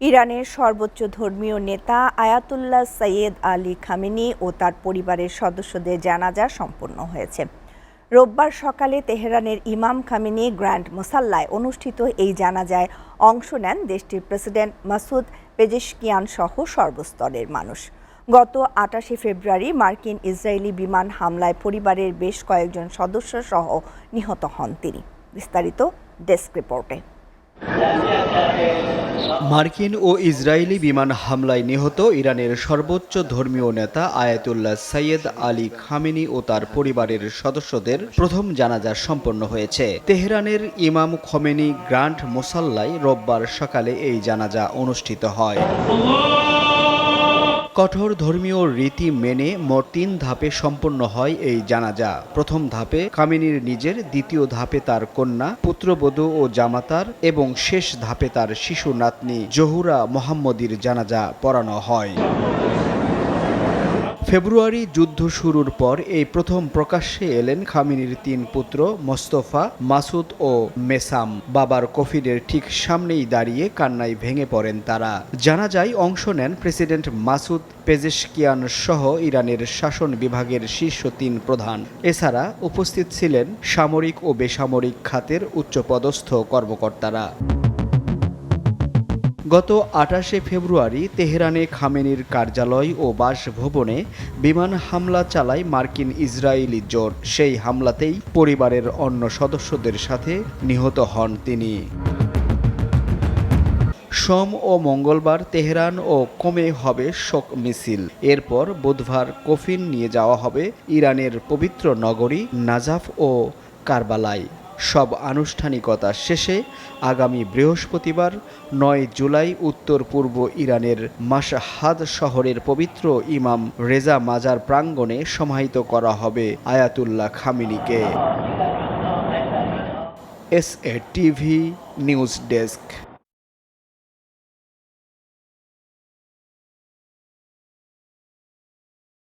ইরানের সর্বোচ্চ ধর্মীয় নেতা আয়াতুল্লাহ সৈয়দ আলী খামেনি ও তার পরিবারের সদস্যদের জানাজা সম্পন্ন হয়েছে। রোববার সকালে তেহরানের ইমাম খামেনি গ্র্যান্ড মুসাল্লায় অনুষ্ঠিত এই জানাজায় অংশ নেন দেশটির প্রেসিডেন্ট মাসুদ পেজেশকিয়ান সহ সর্বস্তরের মানুষ। গত ২৮ ফেব্রুয়ারি মার্কিন ইসরায়েলি বিমান হামলায় পরিবারের বেশ কয়েকজন সদস্য সহ নিহত হন তিনি। বিস্তারিত ডেস্ক রিপোর্টে। মার্কিন ও ইসরায়েলি বিমান হামলায় নিহত ইরানের সর্বোচ্চ ধর্মীয় নেতা আয়াতুল্লাহ সৈয়দ আলী খামেনি ও তার পরিবারের সদস্যদের প্রথম জানাজা সম্পন্ন হয়েছে। তেহরানের ইমাম খোমেনি গ্র্যান্ড মুসাল্লায় রোববার সকালে এই জানাজা অনুষ্ঠিত হয়। কঠোর ধর্মীয় রীতি মেনে মোট ৩ ধাপে সম্পন্ন হয় এই জানাজা। প্রথম ধাপে খামেনির নিজের, দ্বিতীয় ধাপে তার কন্যা, পুত্রবধূ ও জামাতার এবং শেষ ধাপে তার শিশু নাতনি জহুরা মোহাম্মদীর জানাজা পড়ানো হয়। ফেব্রুয়ারি যুদ্ধ শুরুর পর এই প্রথম প্রকাশ্যে এলেন খামেনির ৩ পুত্র মোস্তফা, মাসুদ ও মেসাম। বাবার কফিনের ঠিক সামনেই দাঁড়িয়ে কান্নায় ভেঙে পড়েন তারা। জানাজায় অংশ নেন প্রেসিডেন্ট মাসুদ পেজেশকিয়ান সহ ইরানের শাসন বিভাগের শীর্ষ ৩ প্রধান। এছাড়া উপস্থিত ছিলেন সামরিক ও বেসামরিক খাতের উচ্চপদস্থ কর্মকর্তারা। গত ২৮ ফেব্রুয়ারি তেহরানে খামেনির কার্যালয় ও বাসভবনে বিমান হামলা চালায় মার্কিন ইসরায়েলি জোট। সেই হামলাতেই পরিবারের অন্য সদস্যদের সাথে নিহত হন তিনি। সোম ও মঙ্গলবার তেহরান ও কোমে হবে শোক মিছিল। এরপর বুধবার কফিন নিয়ে যাওয়া হবে ইরানের পবিত্র নগরী নাজাফ ও কারবালায়। সব আনুষ্ঠানিকতা শেষে আগামী বৃহস্পতিবার ৯ জুলাই উত্তর পূর্ব ইরানের মাশহাদ শহরের পবিত্র ইমাম রেজা মাজার প্রাঙ্গণে সমাহিত করা হবে আয়াতুল্লাহ খামেনিকে। SA TV news desk.